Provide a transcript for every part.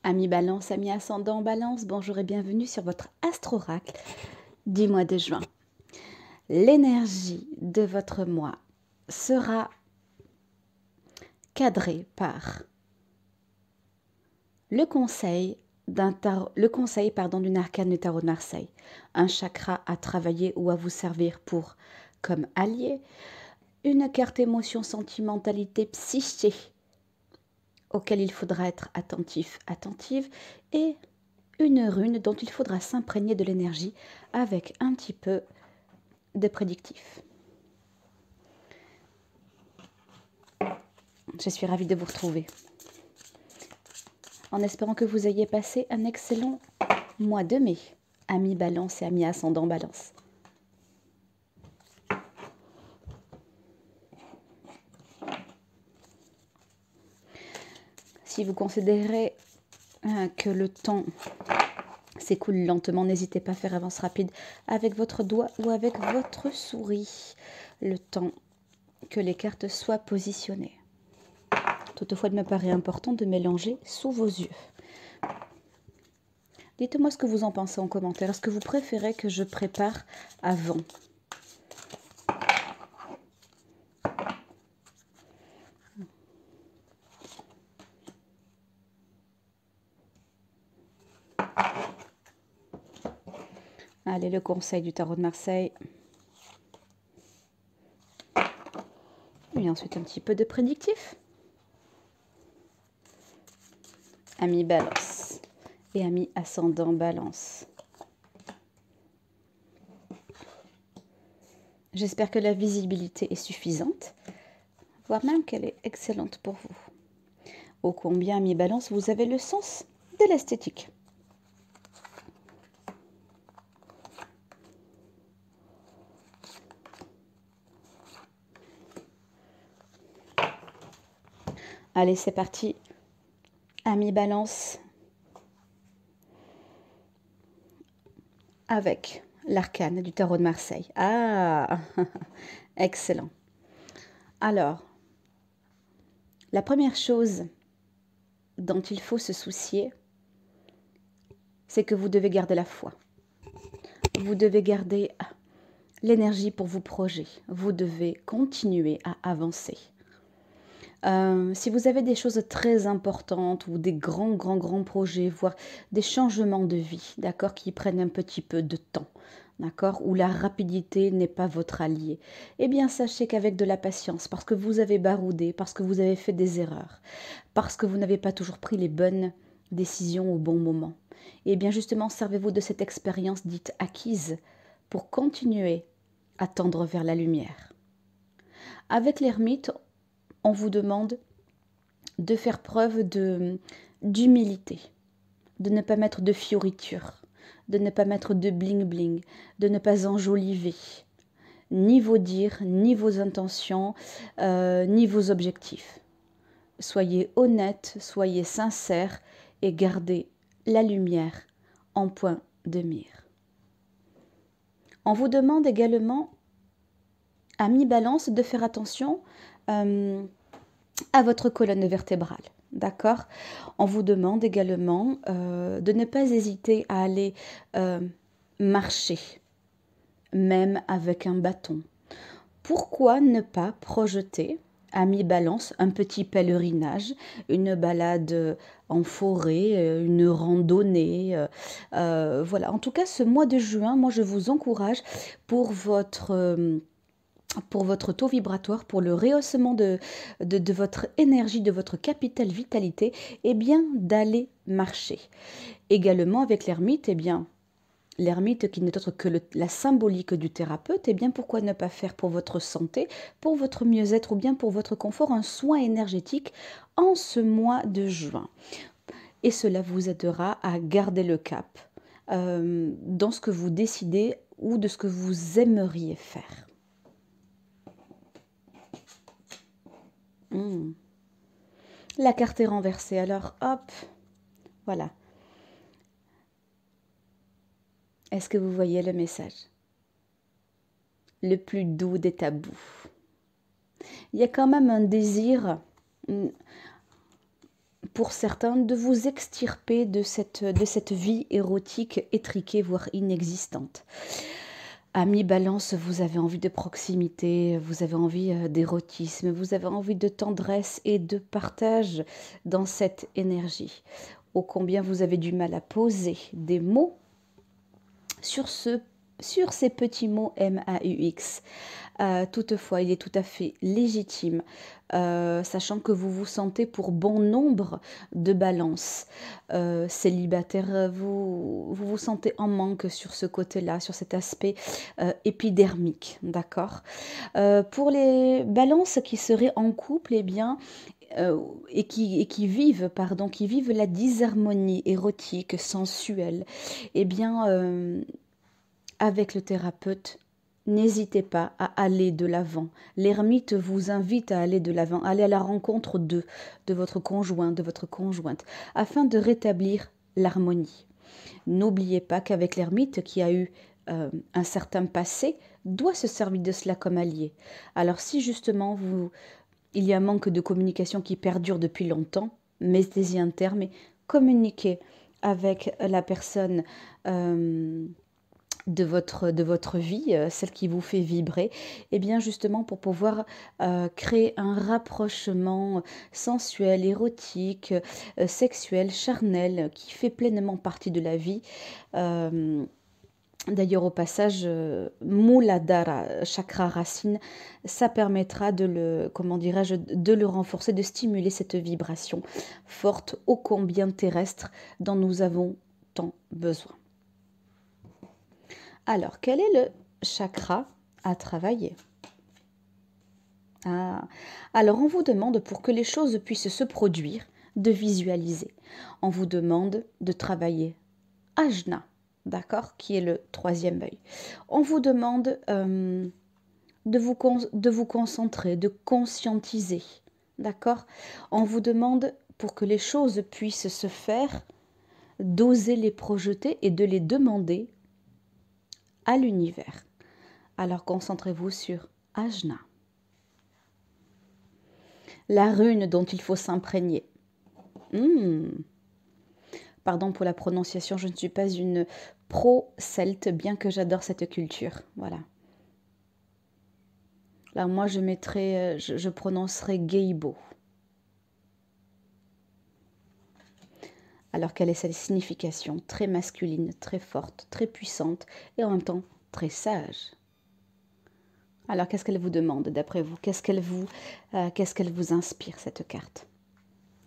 Amis Balance, amis ascendant Balance, bonjour et bienvenue sur votre astro-oracle du mois de juin. L'énergie de votre mois sera cadrée par le conseil d'une arcane du tarot de Marseille, un chakra à travailler ou à vous servir pour comme allié, une carte émotion, sentimentalité, psyché, auquel il faudra être attentif, attentive, et une rune dont il faudra s'imprégner de l'énergie avec un petit peu de prédictif. Je suis ravie de vous retrouver, en espérant que vous ayez passé un excellent mois de mai, amis Balance et amis ascendant Balance. Si vous considérez que le temps s'écoule lentement, n'hésitez pas à faire avance rapide avec votre doigt ou avec votre souris, le temps que les cartes soient positionnées. Toutefois, il me paraît important de mélanger sous vos yeux. Dites-moi ce que vous en pensez en commentaire. Est-ce que vous préférez que je prépare avant ? Allez, le conseil du tarot de Marseille. Et ensuite un petit peu de prédictif. Amis Balance et amis ascendant Balance. J'espère que la visibilité est suffisante, voire même qu'elle est excellente pour vous. Ô combien, amis Balance, vous avez le sens de l'esthétique. Allez, c'est parti. Amis Balance, avec l'arcane du tarot de Marseille. Ah, excellent. Alors, la première chose dont il faut se soucier, c'est que vous devez garder la foi. Vous devez garder l'énergie pour vos projets. Vous devez continuer à avancer. Si vous avez des choses très importantes ou des grands projets, voire des changements de vie, d'accord, qui prennent un petit peu de temps, d'accord, où la rapidité n'est pas votre allié, eh bien sachez qu'avec de la patience, parce que vous avez baroudé, parce que vous avez fait des erreurs, parce que vous n'avez pas toujours pris les bonnes décisions au bon moment, eh bien justement servez-vous de cette expérience dite acquise pour continuer à tendre vers la lumière. Avec l'ermite, on vous demande de faire preuve d'humilité, de ne pas mettre de fioritures, de ne pas mettre de bling-bling, de ne pas enjoliver ni vos dires, ni vos intentions, ni vos objectifs. Soyez honnête, soyez sincère et gardez la lumière en point de mire. On vous demande également, amis Balance, de faire attention à votre colonne vertébrale, d'accord? On vous demande également de ne pas hésiter à aller marcher, même avec un bâton. Pourquoi ne pas projeter, amis Balance, un petit pèlerinage, une balade en forêt, une randonnée, voilà. En tout cas, ce mois de juin, moi, je vous encourage pour votre taux vibratoire, pour le rehaussement de votre énergie, de votre capital vitalité, eh bien d'aller marcher. Également avec l'ermite, eh bien l'ermite qui n'est autre que la symbolique du thérapeute, eh bien pourquoi ne pas faire pour votre santé, pour votre mieux-être ou bien pour votre confort un soin énergétique en ce mois de juin. Et cela vous aidera à garder le cap dans ce que vous décidez ou de ce que vous aimeriez faire. La carte est renversée, alors hop, voilà. Est-ce que vous voyez le message? Le plus doux des tabous. Il y a quand même un désir pour certains, de vous extirper de cette vie érotique étriquée, voire inexistante. Amis Balance, vous avez envie de proximité, vous avez envie d'érotisme, vous avez envie de tendresse et de partage dans cette énergie. Ô combien vous avez du mal à poser des mots sur ces petits mots MAUX. Toutefois, il est tout à fait légitime, sachant que vous vous sentez pour bon nombre de balances célibataires, vous sentez en manque sur ce côté-là, sur cet aspect épidermique, d'accord. Pour les balances qui seraient en couple, eh bien, et qui vivent la disharmonie érotique, sensuelle, eh bien, avec le thérapeute, n'hésitez pas à aller de l'avant. L'ermite vous invite à aller de l'avant, aller à la rencontre de votre conjoint, de votre conjointe, afin de rétablir l'harmonie. N'oubliez pas qu'avec l'ermite qui a eu un certain passé, doit se servir de cela comme allié. Alors si justement il y a un manque de communication qui perdure depuis longtemps, mettez-y un terme et communiquez avec la personne de votre vie, celle qui vous fait vibrer, et bien justement pour pouvoir créer un rapprochement sensuel, érotique, sexuel, charnel, qui fait pleinement partie de la vie. D'ailleurs, au passage, Muladhara, chakra racine, ça permettra de le renforcer, de stimuler cette vibration forte, ô combien terrestre, dont nous avons tant besoin. Alors, quel est le chakra à travailler? Alors, on vous demande, pour que les choses puissent se produire, de visualiser. On vous demande de travailler Ajna, d'accord, qui est le troisième œil. On vous demande de vous concentrer, de conscientiser, d'accord. On vous demande, pour que les choses puissent se faire, d'oser les projeter et de les demander à l'univers. Alors concentrez-vous sur Ajna, la rune dont il faut s'imprégner. Pardon pour la prononciation, je ne suis pas une pro-celte, bien que j'adore cette culture. Voilà. Là, moi, je prononcerai Geibo. Alors, quelle est cette signification? Très masculine, très forte, très puissante et en même temps très sage. Alors, qu'est-ce qu'elle vous demande d'après vous? Qu'est-ce qu'elle vous inspire, cette carte?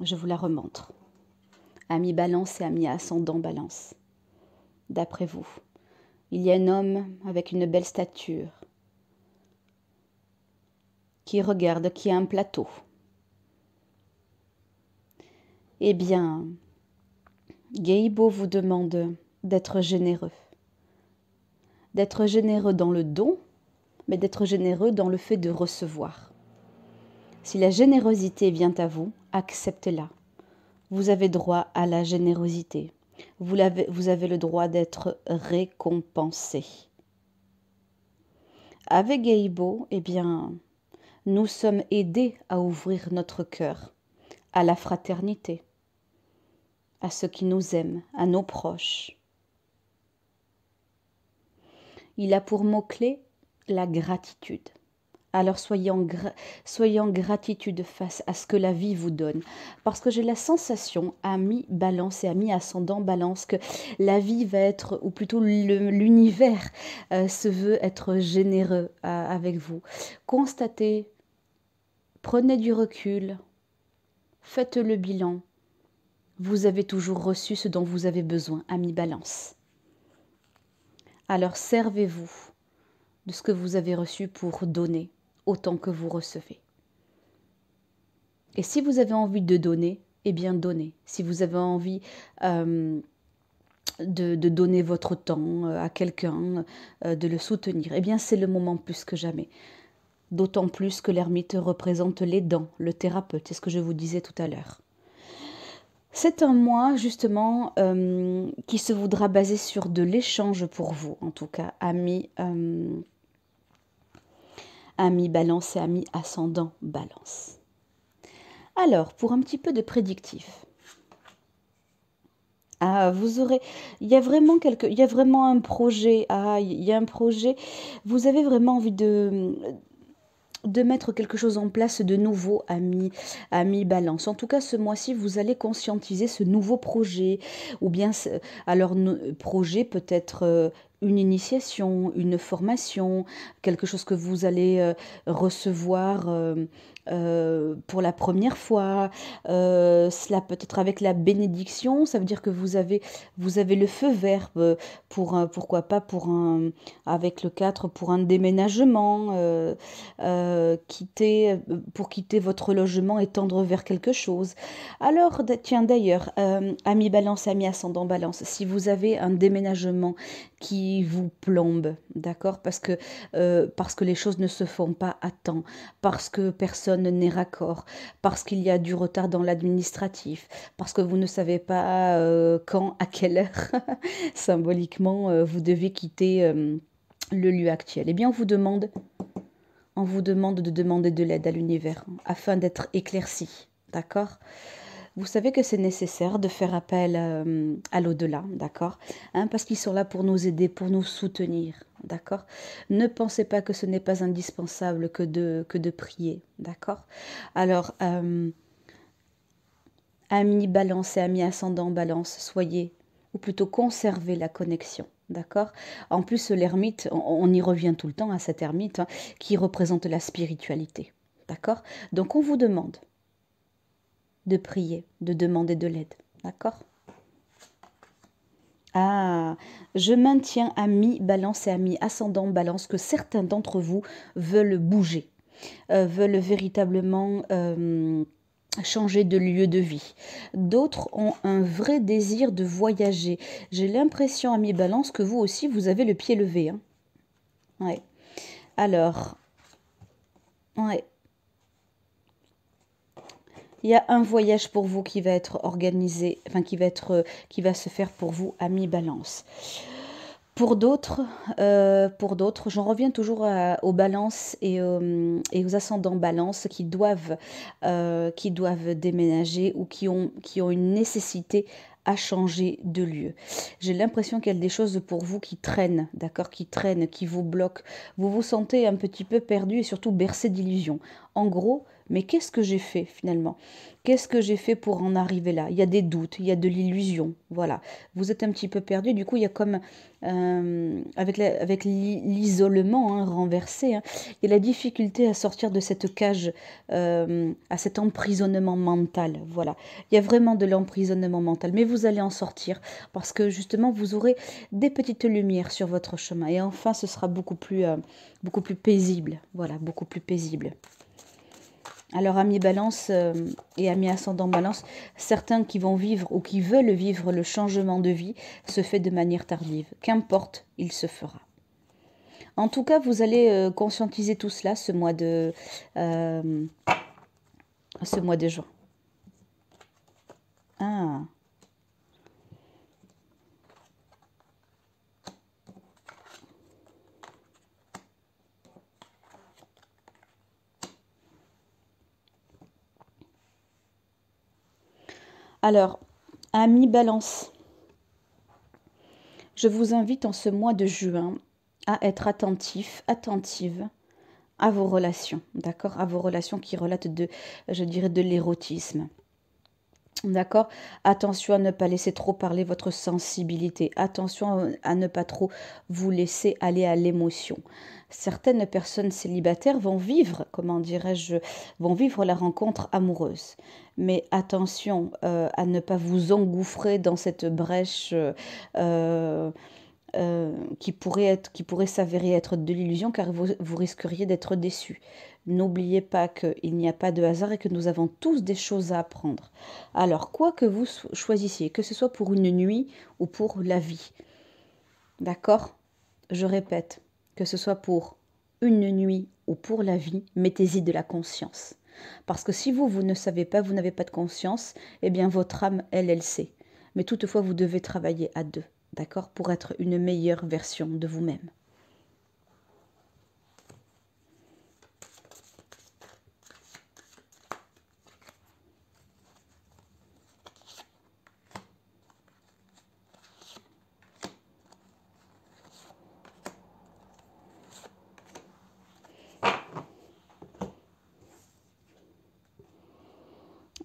Je vous la remontre. Ami Balance et ami ascendant Balance. D'après vous, il y a un homme avec une belle stature qui regarde, qui a un plateau. Eh bien, Geibo vous demande d'être généreux. D'être généreux dans le don, mais d'être généreux dans le fait de recevoir. Si la générosité vient à vous, acceptez-la. Vous avez droit à la générosité. Vous avez le droit d'être récompensé. Avec Geibo, eh bien, nous sommes aidés à ouvrir notre cœur à la fraternité, à ceux qui nous aiment, à nos proches. Il a pour mot-clé la gratitude. Alors soyez en gratitude face à ce que la vie vous donne. Parce que j'ai la sensation, ami Balance et ami ascendant Balance, que la vie va être, ou plutôt l'univers se veut être généreux avec vous. Constatez, prenez du recul, faites le bilan. Vous avez toujours reçu ce dont vous avez besoin, ami Balance. Alors servez-vous de ce que vous avez reçu pour donner autant que vous recevez. Et si vous avez envie de donner, eh bien donnez. Si vous avez envie de donner votre temps à quelqu'un, de le soutenir, eh bien c'est le moment plus que jamais. D'autant plus que l'ermite représente l'aidant, le thérapeute, c'est ce que je vous disais tout à l'heure. C'est un mois justement qui se voudra baser sur de l'échange pour vous, en tout cas, amis Balance et amis ascendant Balance. Alors, pour un petit peu de prédictif, Ah, vous aurez, il y a vraiment un projet. Ah, il y a un projet. Vous avez vraiment envie de mettre quelque chose en place de nouveau à mi-balance. En tout cas, ce mois-ci, vous allez conscientiser ce nouveau projet. Ou bien, alors, projet peut être une initiation, une formation, quelque chose que vous allez recevoir pour la première fois. Cela peut être avec la bénédiction. Ça veut dire que vous avez le feu vert pour pourquoi pas pour un, avec le 4 pour un déménagement. Pour quitter votre logement et tendre vers quelque chose. Alors, tiens d'ailleurs, ami Balance, ami ascendant Balance, si vous avez un déménagement qui vous plombe, d'accord, parce que les choses ne se font pas à temps, parce que personne n'est raccord, parce qu'il y a du retard dans l'administratif, parce que vous ne savez pas quand, à quelle heure, symboliquement, vous devez quitter le lieu actuel. Eh bien, on vous demande de demander de l'aide à l'univers afin d'être éclairci. D'accord? Vous savez que c'est nécessaire de faire appel à l'au-delà, d'accord? Hein, parce qu'ils sont là pour nous aider, pour nous soutenir, d'accord? Ne pensez pas que ce n'est pas indispensable que de prier, d'accord? Alors, amis balance et amis ascendant balance, soyez, ou plutôt conservez la connexion. D'accord? En plus, l'ermite, on y revient tout le temps à cet ermite hein, qui représente la spiritualité. D'accord? Donc, on vous demande de prier, de demander de l'aide. D'accord? Ah, je maintiens amis balance et amis ascendant balance que certains d'entre vous veulent bouger, veulent véritablement changer de lieu de vie. D'autres ont un vrai désir de voyager. J'ai l'impression, ami Balance, que vous aussi, vous avez le pied levé. Hein. Ouais. Alors, ouais. Il y a un voyage pour vous qui va être organisé, enfin qui va se faire pour vous, ami Balance. Pour d'autres, j'en reviens toujours aux balances et aux ascendants balance qui doivent déménager ou qui ont une nécessité à changer de lieu. J'ai l'impression qu'il y a des choses pour vous qui traînent, d'accord, qui traînent, qui vous bloquent. Vous vous sentez un petit peu perdu et surtout bercé d'illusions. En gros, mais qu'est-ce que j'ai fait finalement? Qu'est-ce que j'ai fait pour en arriver là? Il y a des doutes, il y a de l'illusion, voilà. Vous êtes un petit peu perdu, du coup il y a comme avec l'isolement hein, renversé, hein, il y a la difficulté à sortir de cette cage, à cet emprisonnement mental. Voilà, il y a vraiment de l'emprisonnement mental, mais vous allez en sortir parce que justement vous aurez des petites lumières sur votre chemin et enfin ce sera beaucoup plus paisible. Voilà, beaucoup plus paisible. Alors, amis balance et amis ascendant balance, certains qui vont vivre ou qui veulent vivre le changement de vie se fait de manière tardive. Qu'importe, il se fera. En tout cas, vous allez conscientiser tout cela euh, ce mois de juin. Ah. Alors, amis balance, je vous invite en ce mois de juin à être attentif, attentive à vos relations, d'accord? À vos relations qui relatent je dirais, de l'érotisme. D'accord? Attention à ne pas laisser trop parler votre sensibilité. Attention à ne pas trop vous laisser aller à l'émotion. Certaines personnes célibataires vont vivre, comment dirais-je, vont vivre la rencontre amoureuse. Mais attention à ne pas vous engouffrer dans cette brèche qui pourrait s'avérer être de l'illusion car vous risqueriez d'être déçu. N'oubliez pas qu'il n'y a pas de hasard et que nous avons tous des choses à apprendre. Alors, quoi que vous choisissiez, que ce soit pour une nuit ou pour la vie, d'accord? Je répète, que ce soit pour une nuit ou pour la vie, mettez-y de la conscience. Parce que si vous ne savez pas, vous n'avez pas de conscience, eh bien votre âme, elle sait. Mais toutefois, vous devez travailler à deux, d'accord? Pour être une meilleure version de vous-même.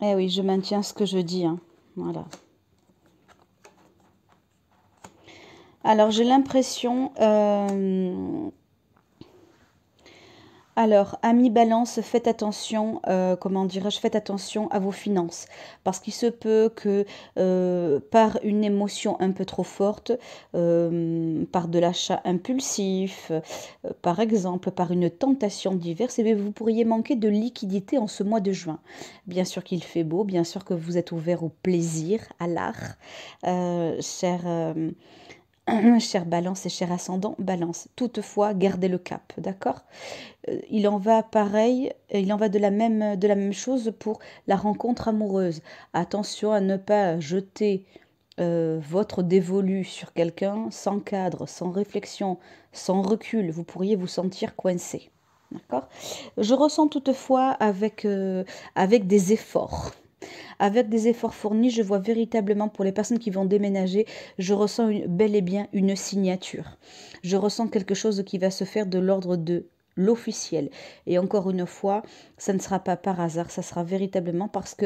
Eh oui, je maintiens ce que je dis, hein. Voilà. Alors, j'ai l'impression... Alors, amis balance, faites attention, comment dirais-je, faites attention à vos finances. Parce qu'il se peut que par une émotion un peu trop forte, par de l'achat impulsif, par exemple, par une tentation diverse, eh bien, vous pourriez manquer de liquidité en ce mois de juin. Bien sûr qu'il fait beau, bien sûr que vous êtes ouvert au plaisir, à l'art, cher, cher balance et cher ascendant balance. Toutefois, gardez le cap, d'accord? Il en va pareil, il en va de la même chose pour la rencontre amoureuse. Attention à ne pas jeter votre dévolu sur quelqu'un sans cadre, sans réflexion, sans recul. Vous pourriez vous sentir coincé. D'accord? Je ressens toutefois avec des efforts. Avec des efforts fournis, je vois véritablement pour les personnes qui vont déménager, je ressens bel et bien une signature. Je ressens quelque chose qui va se faire de l'ordre de l'officiel. Et encore une fois, ça ne sera pas par hasard, ça sera véritablement parce que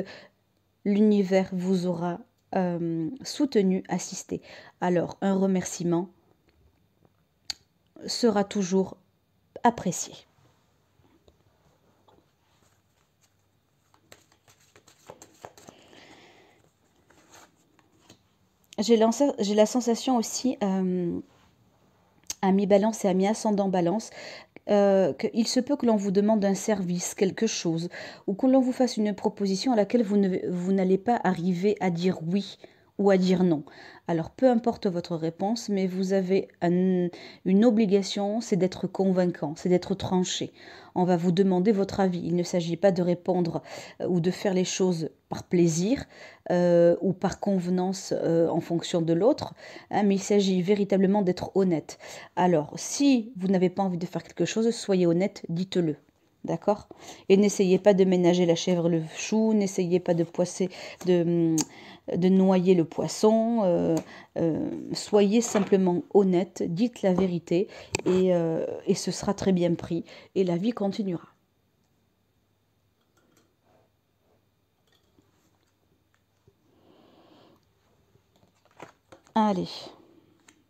l'univers vous aura soutenu, assisté. Alors, un remerciement sera toujours apprécié. J'ai la sensation aussi, ami balance et ami ascendant balance, qu'il se peut que l'on vous demande un service, quelque chose, ou que l'on vous fasse une proposition à laquelle vous n'allez pas arriver à dire oui ou à dire non. Alors, peu importe votre réponse, mais vous avez une obligation, c'est d'être convaincant, c'est d'être tranché. On va vous demander votre avis. Il ne s'agit pas de répondre ou de faire les choses par plaisir ou par convenance en fonction de l'autre, hein, mais il s'agit véritablement d'être honnête. Alors, si vous n'avez pas envie de faire quelque chose, soyez honnête, dites-le. D'accord? Et n'essayez pas de ménager la chèvre le chou, n'essayez pas de noyer le poisson. Soyez simplement honnête, dites la vérité et ce sera très bien pris et la vie continuera. Allez.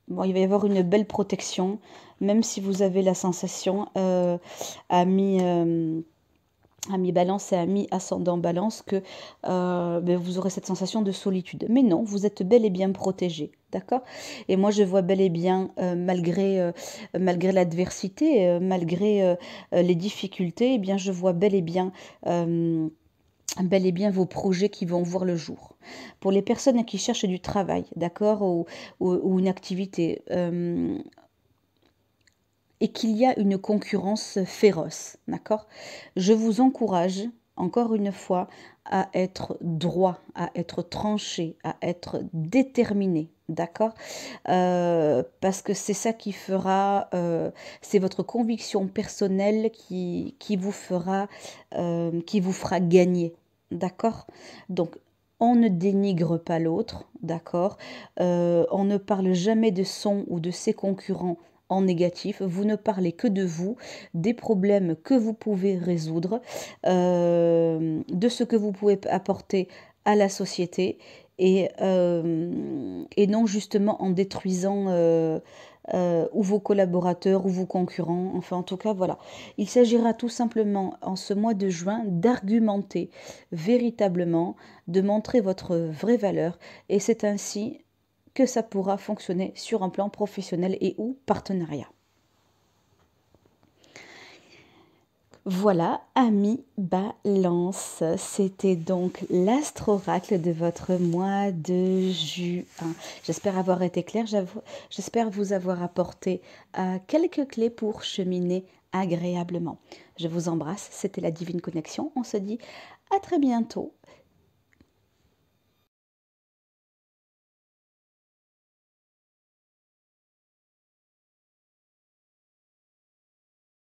Bon, il va y avoir une belle protection, même si vous avez la sensation, ami, ami balance et ami ascendant balance, que ben, vous aurez cette sensation de solitude. Mais non, vous êtes bel et bien protégé, d'accord? Et moi, je vois bel et bien, malgré l'adversité, malgré les difficultés, eh bien, je vois bel et bien vos projets qui vont voir le jour. Pour les personnes qui cherchent du travail, d'accord, ou une activité, et qu'il y a une concurrence féroce, d'accord, je vous encourage, encore une fois, à être droit, à être tranché, à être déterminé, d'accord. Parce que c'est ça qui fera, c'est votre conviction personnelle qui vous fera gagner, d'accord. Donc, on ne dénigre pas l'autre, d'accord. On ne parle jamais de son ou de ses concurrents en négatif. Vous ne parlez que de vous, des problèmes que vous pouvez résoudre, de ce que vous pouvez apporter à la société et non justement en détruisant ou vos collaborateurs ou vos concurrents. Enfin, en tout cas, voilà. Il s'agira tout simplement en ce mois de juin d'argumenter véritablement, de montrer votre vraie valeur et c'est ainsi que ça pourra fonctionner sur un plan professionnel et ou partenariat. Voilà, amis balance, c'était donc l'astro-oracle de votre mois de juin. J'espère avoir été claire, j'espère vous avoir apporté quelques clés pour cheminer agréablement. Je vous embrasse, c'était la Divine Connexion, on se dit à très bientôt